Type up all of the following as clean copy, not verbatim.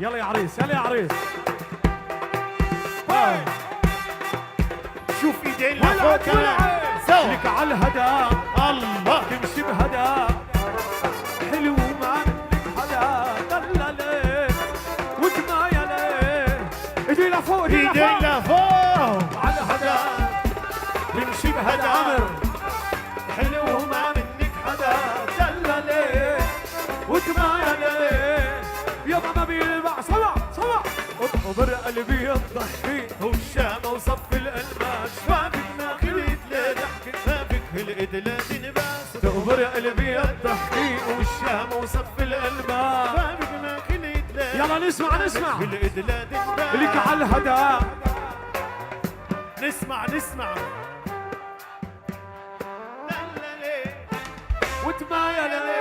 يلا يا عريس يلا يا عريس. شوف ايدين لفوق سوا لك على الهدى الله تمشي بهدى حلو ما منك حدا دللي وتمايلي ايدي لفوق ايدين لفوق على الهدى تمشي بهدى عمر حلو ما منك حدا دللي وتمايلي يابا ما بيلبع سوا سوا اطبر قلبي الضحكي والشام وصف الالماس فابك ما خليت لا ضحكت فابك هالقد لا تنباس تغبر قلبي الضحكي والشام وصف الالباب فابك ما خليت لا يلا نسمع نسمع هالقد لا تنباس لك على الهدى نسمع نسمع وتمايلي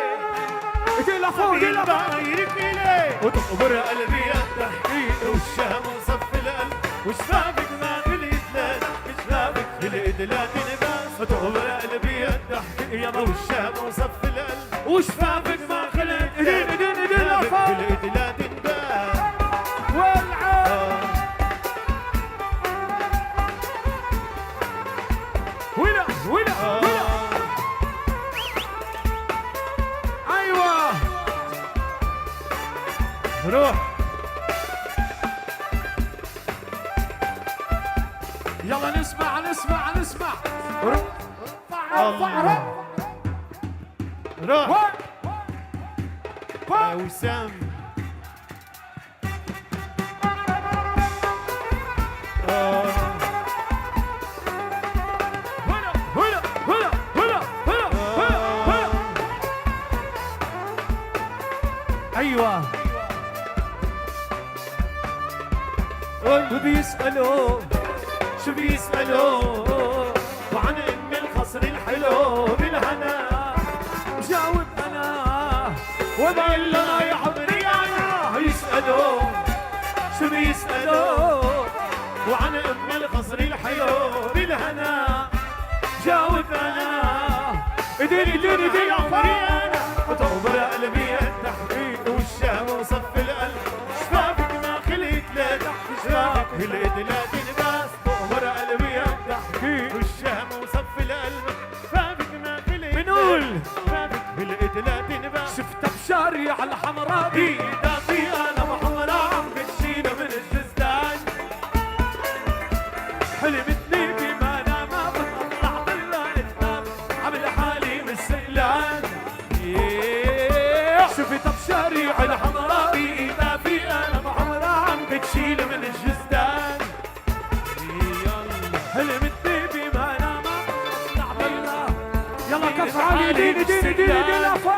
ايدي لفوق ايدي لفوق بايرك إليه وتغبر قلبي الضحكي والشام وصف القلب وشفافك ما خليت لا شفافك هالقد لا تنباس تغبر قلبي الضحكي يلا والشام وصف القلب وشفافك ما خلت ايدين ايدين ايدين لفوق هالقد لا تنباس والعب ولا ولا ولا ايوه روح يلا نسمع نسمع نسمع الله. روح يا وسام هلا هلا هلا هلا هلا هلا ايوه وبيسألوا شو بيسألوا وعن ام القصر الحلو بالهنا جاوب انا وبقول له يا عمري انا يسألوا شو بيسألوا وعن ام القصر الحلو بالهنا جاوب انا ايدين ايدين ايدين يا عمري انا وتغبر قلبي التحقيق والشام وصف القلب شفافك ما خليت لا تحكي شفافك هالقد لا تنباس تغبر قلبي التحقيق والشام وصف القلب شفافك ما خليت بنقول شفافك هالقد لا تنباس شفتها بشارع الحمراء دي ايدا في قلم حمراء عم بتشيله من الجزدان حلمتني بما انا ما بتطلع بالله عامل حالي بالسئلان شفتها بشارع الحمراء ايدا في قلم حمراء عم بتشيله من الجزدان حلمتني بما انا ما بتطلع بالله يلا كف عالي ايدين ايدين ايدين ايدين لفوق